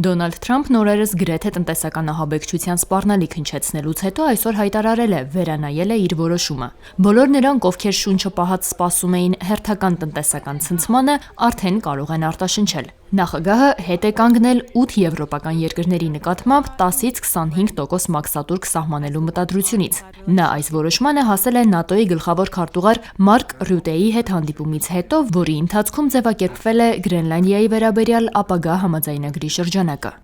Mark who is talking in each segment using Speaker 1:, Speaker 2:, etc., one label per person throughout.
Speaker 1: Դոնալդ Թրամփն օրերս գրեթե տնտեսական ահաբեկչության սպառնալիք հնչեցնելուց հետո այսօր հայտարարել է վերանայել է իր որոշումը։ Բոլոր նրանք, ովքեր շունչը պահած սպասում էին հերթական տնտեսական ցնցմանը, արդեն կարող են արտաշնչել։ Նախագահը հետ է կանգնել 8 եվրոպական երկրների նկատմամբ 10-ից 25% մաքսատուրք սահմանելու մտադրությունից։ Նա այս որոշմանը հասել է ՆԱՏՕ-ի գլխավոր քարտուղար Մարկ Ռյուտեի հետ հանդիպումից հետո, որի ընթացքում ձևակերպվել է Գրենլանդիայի վերաբերյալ ապագա համաձայնագրի շրջանակը։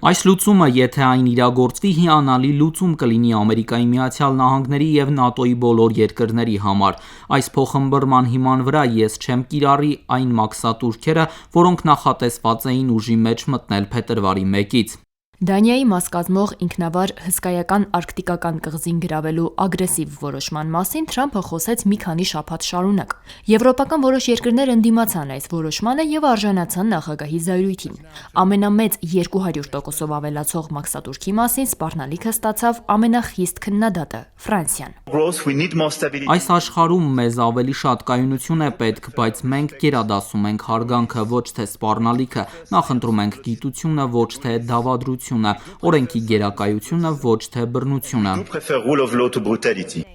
Speaker 2: Այս լուծումը, եթե այն իրագործվի, հիանալի լուծում կլինի Ամերիկայի Միացյալ Նահանգների և ՆԱՏՕ-ի բոլոր երկրների համար։ Այս փոխըմբռնման հիման վրա ես չեմ կիրառի այն մաքսատուրքերը, որոնք նախատեսված էին ուժի մեջ մտնել փետրվարի 1-ից։
Speaker 1: Դանիայի մաս կազմող ինքնավար հսկայական արկտիկական կղզին գրավելու ագրեսիվ որոշման մասին Թրամփը խոսեց մի քանի շաբաթ շարունակ։ Եվրոպական որոշ երկրներ ընդդիմացան այս որոշմանը եւ արժանացան նախագահի զայրույթին։ Ամենամեծ 200%-ով ավելացող մաքսատուրքի մասին սպառնալիքը ստացավ ամենախիստ քննադատը՝ Ֆրանսիան։
Speaker 2: Այս աշխարհում մեզ ավելի շատ կայունություն է պետք, բայց մենք գերադասում ենք հարգանքը, ոչ թե սպառնալիքը, նախընտրում ենք գիտությունը, ոչ թե դավադրությունը, օրենքի գերակայությունը, ոչ թե բռնությունը։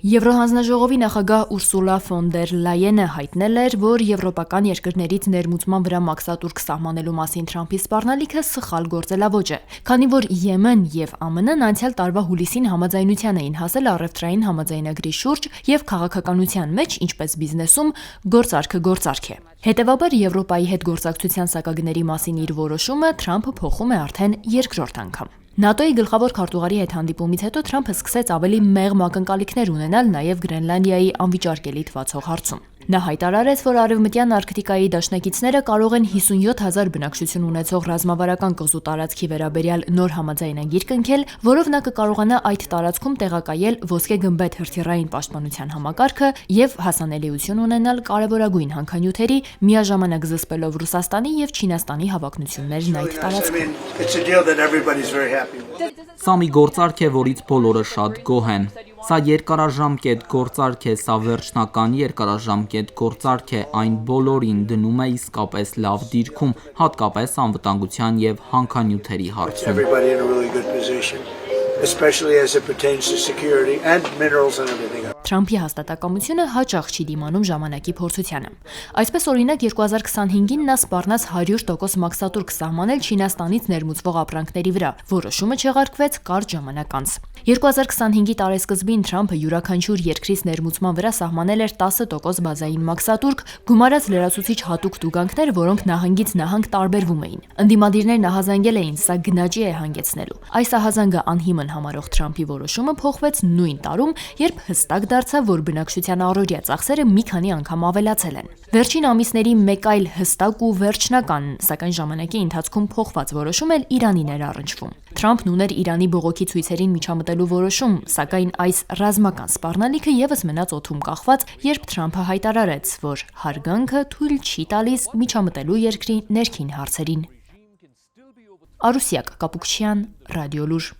Speaker 1: Եվրոհանձնաժողովի նախագահ Ուրսուլա ֆոն դեր Լայենը հայտնել էր, որ եվրոպական երկրներից ներմուծման վրա մաքսատուրք սահմանելու մասին Թրամփի սպառնալիքը սխալ գործելավոճ է, քանի որ Եմեն եւ ԱՄՆ-ն անցյալ տարվա հուլիսին համաձայնության էին հասել առևտրային համաձայնագրի շուրջ եւ քաղաքականության մեջ, ինչպես բիզնեսում, գործարքը գործարք է։ Հետևաբար Եվրոպայի հետ գործակցության սակագների մասին իր որոշումը Թրամփը փոխում է արդեն երկրորդ անգամ։ ՆԱՏՕ-ի գլխավոր քարտուղարի հետ հանդիպումից հետո Թրամփը սկսեց ավելի մեղմ ակնկալիքներ ունենալ նաև Գրենլանդիայի անվիճարկելի թվացող հարցում։ Նա հայտարարեց, որ Արևմտյան Արկտիկայի դաշնակիցները կարող են 57,000 բնակչություն ունեցող ռազմավարական կղզու տարածքի վերաբերյալ նոր համաձայնագիր կնքել, որով նա կկարողանա այդ տարածքում տեղակայել ոսկե գմբեթ հրթիռային պաշտպանության համակարգը եւ հասանելիություն ունենալ կարևորագույն հանքանյութերի, միաժամանակ զսպելով Ռուսաստանի եւ Չինաստանի հավակնություններն այդ տարածքում։
Speaker 2: Սա մի գործարք է, որից բոլորը շատ գոհ են։ Սա երկարաժամկետ գործարք է, սա վերջնական երկարաժամկետ գործարք է, այն բոլորին դնում է իսկապես լավ դիրքում, հատկապես անվտանգության և հանքանյութերի հարցում։
Speaker 1: Թրամփի հաստատակամությունը հաճախ չի դիմանում ժամանակի փորձությանը։ Այսպես օրինակ 2025-ին նա սպառնաց 100% մաքսատուրք սահմանել Չինաստանից ներմուծվող ապրանքների վրա։ Որոշումը չեղարկվեց կարճ ժամանակ անց։ 2025-ի տարեսկզբին Թրամփը յուրաքանչյուր երկրից ներմուծման վրա սահմանել էր 10% բազային մաքսատուրք, գումարած լրացուցիչ հատուկ տուգանքներ, որոնք նահանգից նահանգ տարբերվում էին։ Ընդդիմադիրներն ահազանգել էին, սա գնաճի է հանգեցնելու։ Այս ահազանգը անհիմն համարող Թրամփի որոշումը փոխվեց նույն տարում, երբ հստակ դարձավ, որ բնակչության առօրյա ծախսերը մի քանի անգամ ավելացել են։ Վերջին ամիսների մեկ այլ հստակ ու վերջնական, սակայն ժամանակի ընթացքում փոխված որոշում էլ Իրանին էր առնչվում։ Թրամփն ուներ Իրանի բողոքի ցույցերին միջամտելու որոշում, սակայն այս ռազմական սպառնալիքը եւս մնաց օդում կախված, երբ Թրամփը հայտարարեց, որ հարգանքը թույլ չի տալիս միջամտելու երկրի ներքին հարցերին։ Արուսյակ Կապուկչյան, Ռադիոլուր։